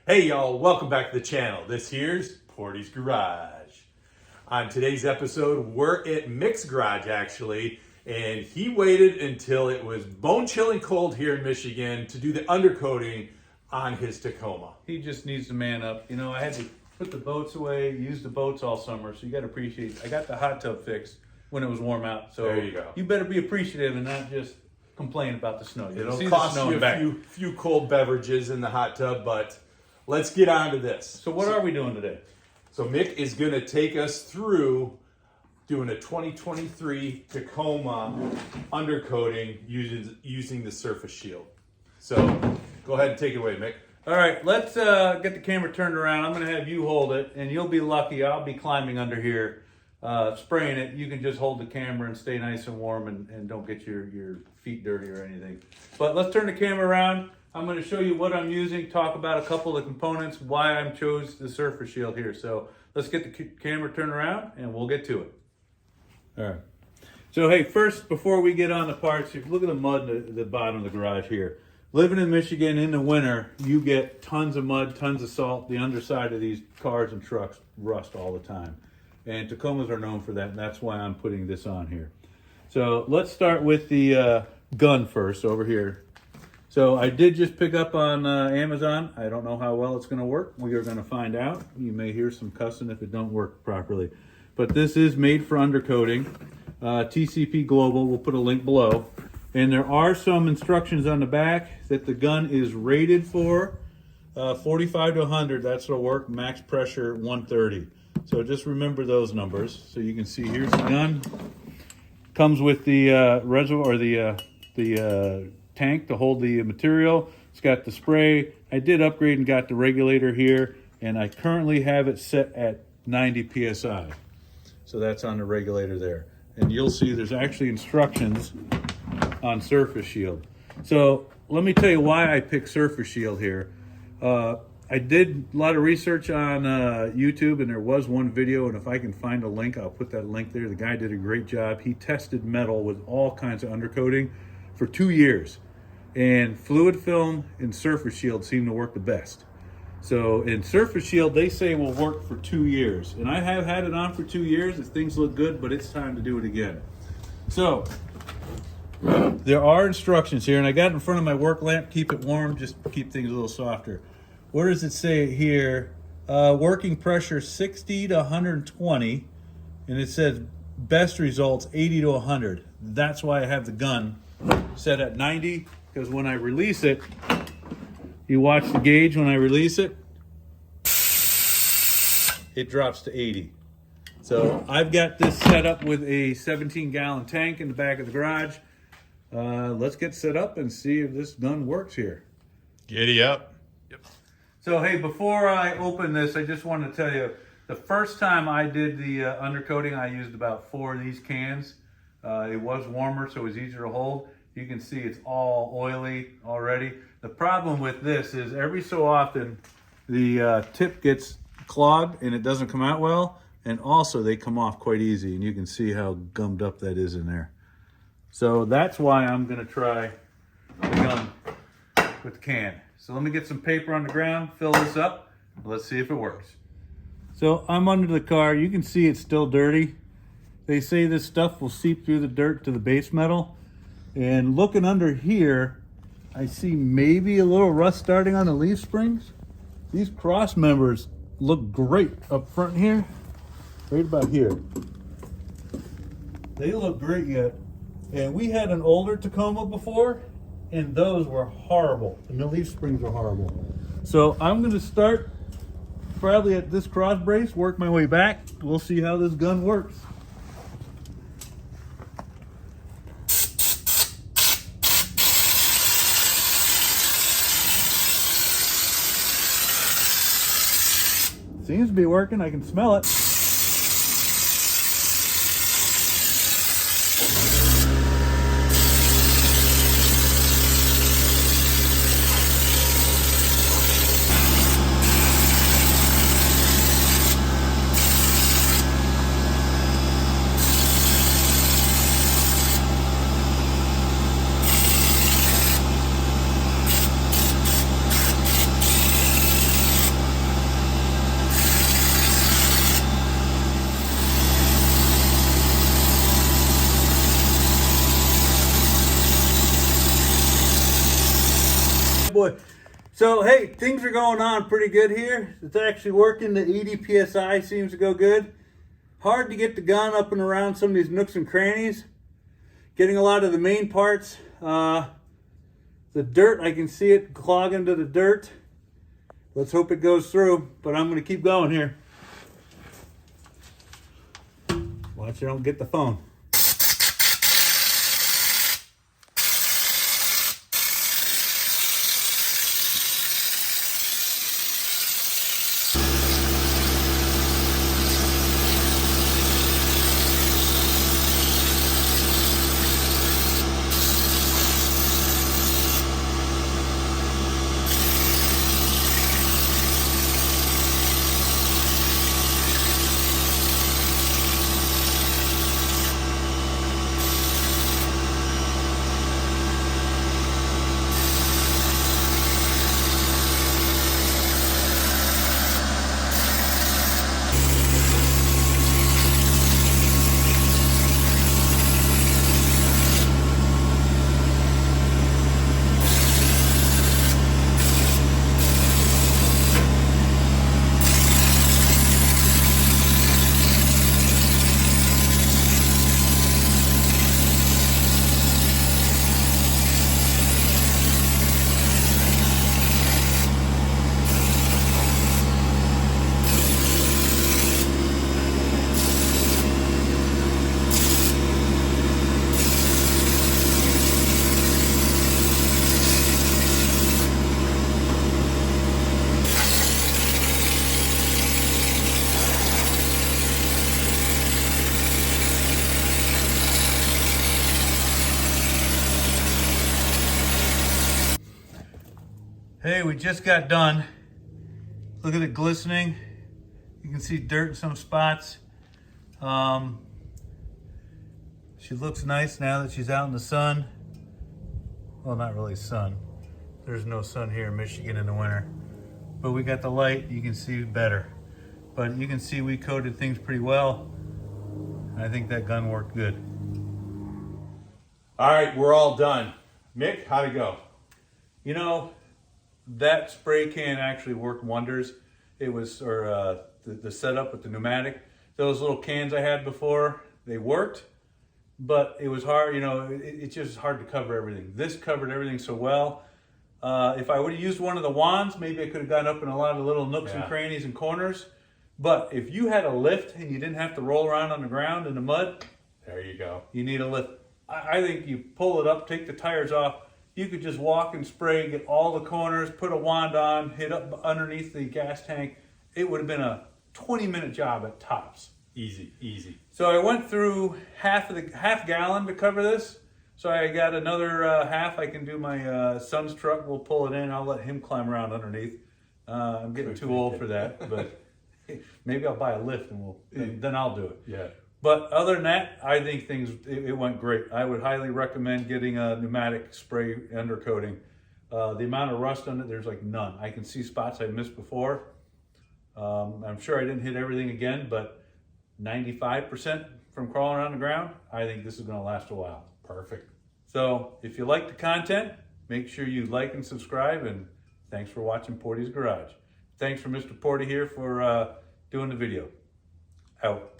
Hey y'all, welcome back to the channel. This here's Portie's Garage. On today's episode, we're at Mick's garage actually, and he waited until it was bone-chilling cold here in Michigan to do the undercoating on his Tacoma. He just needs to man up. You know, I had to put the boats away, use the boats all summer, so you got to appreciate. I got the hot tub fixed when it was warm out, so there you go. You better be appreciative and not just complain about the snow. It'll cost you a few cold beverages in the hot tub, but let's get on to this. So what are we doing today? So Mick is going to take us through doing a 2023 Tacoma undercoating using the surface shield. So go ahead and take it away, Mick. All right, let's get the camera turned around. I'm going to have you hold it, and you'll be lucky. I'll be climbing under here, spraying it. You can just hold the camera and stay nice and warm and don't get your feet dirty or anything. But let's turn the camera around. I'm going to show you what I'm using, talk about a couple of components, why I chose the surface shield here. So let's get the camera turned around and we'll get to it. All right. So hey, first, before we get on the parts, look at the mud at the bottom of the garage here. Living in Michigan in the winter, you get tons of mud, tons of salt. The underside of these cars and trucks rust all the time. And Tacomas are known for that, and that's why I'm putting this on here. So let's start with the gun first over here. So I did just pick up on Amazon. I don't know how well it's going to work. We are going to find out. You may hear some cussing if it don't work properly. But this is made for undercoating. TCP Global, we'll put a link below. And there are some instructions on the back that the gun is rated for 45 to 100. That's what'll work. Max pressure 130. So just remember those numbers. So you can see here's the gun. Comes with the reservoir or the tank to hold the material. It's got the spray. I did upgrade and got the regulator here, and I currently have it set at 90 psi. So that's on the regulator there. And you'll see there's actually instructions on surface shield. So let me tell you why I picked surface shield here. I did a lot of research on YouTube, and there was one video, and if I can find a link, I'll put that link there. The guy did a great job. He tested metal with all kinds of undercoating for 2 years. And fluid film and surface shield seem to work the best. So in surface shield, they say will work for 2 years. And I have had it on for 2 years. If things look good, but it's time to do it again. So there are instructions here, and I got it in front of my work lamp. Keep it warm, just keep things a little softer. What does it say here? Working pressure 60 to 120, and it says best results 80 to 100. That's why I have the gun set at 90. Because when I release it, you watch the gauge when I release it, it drops to 80. So I've got this set up with a 17-gallon tank in the back of the garage. Let's get set up and see if this gun works here. Giddy up. Yep. So hey, before I open this, I just wanted to tell you, the first time I did the undercoating, I used about 4 of these cans. It was warmer, so it was easier to hold. You can see it's all oily already. The problem with this is every so often the tip gets clogged and it doesn't come out well, and also they come off quite easy, and you can see how gummed up that is in there. So that's why I'm gonna try the gun with the can. So let me get some paper on the ground, fill this up, let's see if it works. So I'm under the car, you can see it's still dirty. They say this stuff will seep through the dirt to the base metal. And looking under here, I see maybe a little rust starting on the leaf springs. These cross members look great up front here, right about here. They look great yet. And we had an older Tacoma before, and those were horrible. And the leaf springs are horrible. So I'm gonna start probably at this cross brace, work my way back. We'll see how this gun works. Seems to be working, I can smell it. So, hey, things are going on pretty good here. It's actually working. The 80 PSI seems to go good. Hard to get the gun up and around some of these nooks and crannies. Getting a lot of the main parts. The dirt, I can see it clogging to the dirt. Let's hope it goes through, but I'm going to keep going here. Watch I don't get the phone. Hey, we just got done. Look at it glistening. You can see dirt in some spots. She looks nice now that she's out in the sun. Well, not really sun. There's no sun here in Michigan in the winter. But we got the light, you can see better. But you can see we coated things pretty well. I think that gun worked good. All right, we're all done. Mick, how'd it go? You know, that spray can actually worked wonders. It was, the setup with the pneumatic. Those little cans I had before, they worked, but it was hard, you know, it's just hard to cover everything. This covered everything so well. If I would have used one of the wands, maybe I could have gotten up in a lot of little nooks and crannies and corners. But if you had a lift and you didn't have to roll around on the ground in the mud, there you go. You need a lift. I think you pull it up, take the tires off, you could just walk and spray, get all the corners, put a wand on, hit up underneath the gas tank. It would have been a 20-minute job at tops. Easy, easy. So I went through half gallon to cover this. So I got another half. I can do my son's truck. We'll pull it in. I'll let him climb around underneath. I'm getting too old for that, but maybe I'll buy a lift and then I'll do it. Yeah. But other than that, I think it went great. I would highly recommend getting a pneumatic spray undercoating. The amount of rust on it, there's like none. I can see spots I missed before. I'm sure I didn't hit everything again, but 95% from crawling around the ground, I think this is going to last a while. Perfect. So if you like the content, make sure you like and subscribe, and thanks for watching Portie's Garage. Thanks for Mr. Portie here for doing the video. Out.